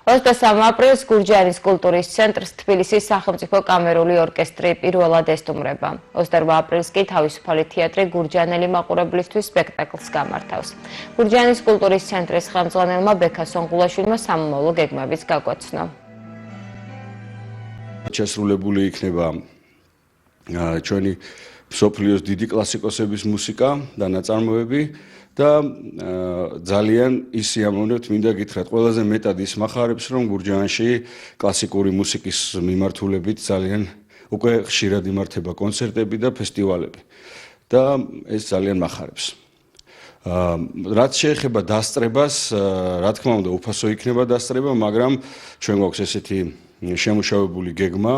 23 აპრილს გურჯაანის კულტურის ცენტრს თბილისის სახელმწიფო კამერული ორკესტრი პირველად ესტუმრება. 28 აპრილს კი თავისუფალი თეატრი გურჯაანელი მაყურებლისთვის სპექტაკლს გამართავს. გურჯაანის კულტურის ცენტრის ხელმძღვანელმა ბექა სონღულაშვილმა სამომავლო გეგმებიც გაგვაცნო. შესრულებული იქნება ჩვენი მსოფლიოს დიდი კლასიკოსების მუსიკა და ნაწარმოები და ძალიან ის სიამოვნებთ მინდა გითხრათ, ყველაზე მეტად ის მახარებს, რომ გურჯაანში კლასიკური მუსიკის მიმართულებით ძალიან უკვე ხშირად იმართება კონცერტები და ფესტივალები და ეს ძალიან მახარებს. რაც შეეხება დასწრებას, რა თქმა უნდა, უფასო იქნება დასწრება, მაგრამ ჩვენ გვაქვს ესეთი შემუშავებული გეგმა,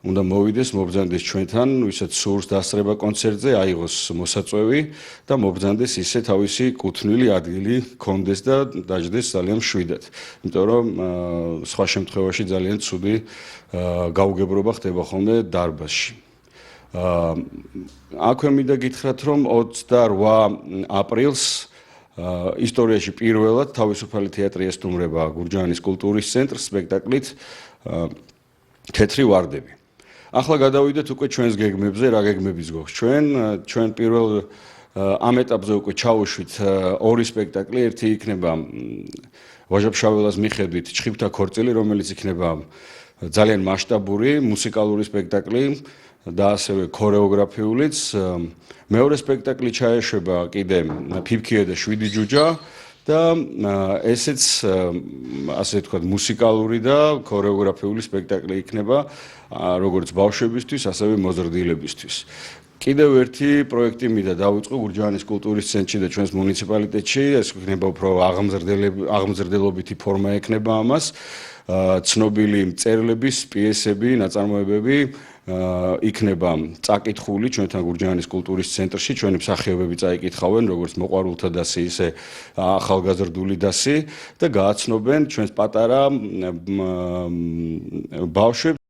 უნდა მოვიდეს, მობრძანდეს ჩვენთან, ვისაც სურს დასწრება კონცერტზე, აიღოს მოსაწვევი და მობრძანდეს ისე თავისი კუთვნილი ადგილი კონდეს და დაждდეს ძალიან მშვიდად. იმიტომ რომ სხვა შემთხვევაში ძალიან ცუდი გაუგებრობა ხდება ხოლმე დარბაზში. აქვე მინდა გითხრათ, რომ 28 აპრილს ისტორიაში პირველად თავისუფალი თეატრი ესტუმრება გურჯაანის კულტურის ცენტრს სპექტაკლით თეთრი ვარდები. ახლა გადავიდეთ უკვე ჩვენს გეგმებზე, რა გეგმებიც გვაქვს. ჩვენ პირველ ამ ეტაპზე უკვე ჩავუშვით ორი სპექტაკლი, ერთი იქნება ვაჟა-ფშაველას მიხედვით ჩხიბთა ქორწილი, რომელიც იქნება ძალიან მასშტაბური მუსიკალური სპექტაკლი და ასევე ქორეოგრაფიულიც. მეორე სპექტაკლი ჩაეშვება კიდე ფიფქიე და 7 ჯუჯა და ესეც ასე ვთქვათ მუსიკალური და ქორეოგრაფიული სპექტაკლი იქნება როგორც ბავშვებისთვის, ასევე მოზრდილებისთვის. კიდევ ერთი პროექტი მინდა დავიწყო გურჯაანის კულტურის ცენტრში და ჩვენს მუნიციპალიტეტში, ეს იქნება უფრო აღმზრდელობითი ფორმა ექნება ამას. ცნობილი მწერლების, პიესები, ნაწარმოებები იქნება წაკითხული ჩვენთან გურჯაანის კულტურის ცენტრში, ჩვენი მსახიობები წაიკითხავენ, როგორც მოყვარულთა დასი, ისე ახალგაზრდული დასი და გააცნობენ ჩვენს პატარა ბავშვებს